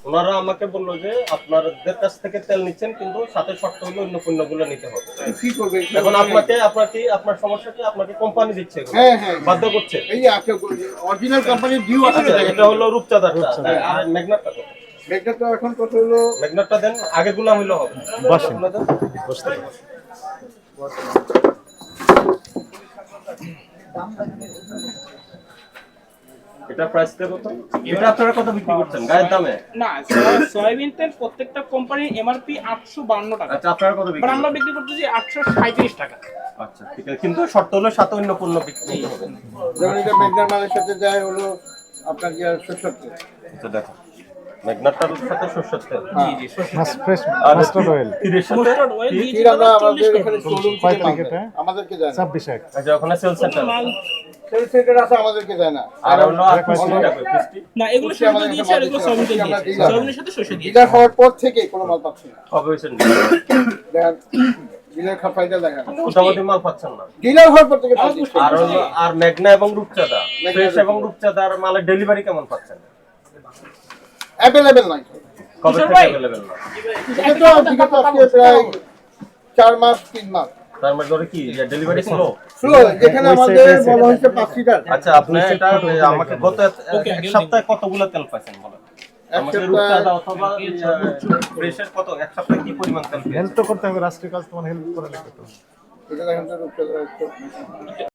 ওনারা আমাকে বললো যে আপনাদের কাছ থেকে তেল নিচ্ছেন, কিন্তু সাথে শর্ত হলো অন্য পণ্যগুলো নিতে হবে। কি করবে এখন আপনার সমস্যা কি? আপনাকে কোম্পানি দিচ্ছে এগুলো? হ্যাঁ হ্যাঁ বাধ্য করছে। এই যে আছে অরিজিনাল কোম্পানির ডিউ আছে। আচ্ছা, এটা হলো রূপচাঁদারটা। আর মেঘনাটা কত? মেঘটা তো এখন কত হলো? মেঘনাটা দেন, আগেগুলো হইলো হবে। বসেন। এগুলো দেন। বসতে এটা প্রাইস কত? এটা আপনারা কত বিক্রি করছেন গায়ের দামে? না, সয়াবিন তেল প্রত্যেকটা কোম্পানির এমআরপি 852 টাকা। আচ্ছা, আপনারা কত বিক্রি বাট আমরা করেন? বিক্রি করতেছি 837 টাকা। আচ্ছা, ঠিক আছে, কিন্তু শর্ত হলো সাথে অন্য পণ্য বিক্রি হবে। যেমন এটা মেঘনার মালের সাথে যায় হলো আপনার কি সরষের তেল। আচ্ছা, দেখো মেঘনাটার সাথে সরষের তেল। জি, সরষের মাছ ফ্রেশ আর মাস্টার্ড অয়েল ক্ষীরের সাথে মাস্টার্ড অয়েল কি? দিয়েছি ঠিক আছে, দাদা আমাদের 40 এখানে টাকা। শোরুম কয় থেকে মাল প্যাকেট, দেয়। আমাদেরকে যায় না। 26 এক। আচ্ছা, ওখানে সেল সেন্টার মাল সেল সেন্টার আছে, আমাদেরকে যায় না। আর হলো আর কয় কুষ্টি টাকা কুষ্টি না, এগুলো কুষ্টি সরিষা আমাদের দিয়েছি আর এগুলো এখানে সয়াবিন তেল আমরা দিয়েছি। দিলাম। সয়াবিনের সাথে সরষে দিয়েছি। ডিলার হওয়ার পর থেকে কোনো মাল পাচ্ছি না। কবে হয়েছেন? দেখেন ডিলার খাপাইটা দেখেন। মোটামুটি মাল পাচ্ছেন না। ডিলার হওয়ার পর থেকে পাচ্ছি। আর হলো আর মেঘনা এবং রূপচাঁদা, ফ্রেশ এবং রূপচাঁদার মালের ডেলিভারি কেমন পাচ্ছেন? অ্যাভেলেবেল নাই। কবে কিশোর থেকে ভাই? অ্যাভেলেবল না? এটা তো বিগত আজকে প্রায় 4 মাস 3 মাস। তার মানে ধরে কি ডেলিভারি স্লো? স্লো, যেখানে আমাদের বলা হয়েছে 5 লিটার। আচ্ছা, আপনি এটা আমাকে গত এক সপ্তাহে কতগুলো তেল পাইছেন বলেন? আমাকে সপ্তাহে- রূপচাঁদা অথবা ফ্রেশের কত এক সপ্তাহে কি পরিমাণ তেল পেয়েছেন? হেল্প তো করতে হবে, রাষ্ট্রীয় কাজ তোমার হেল্প করা লাগবে তো। এটা দেখেন তো রূপচাঁদা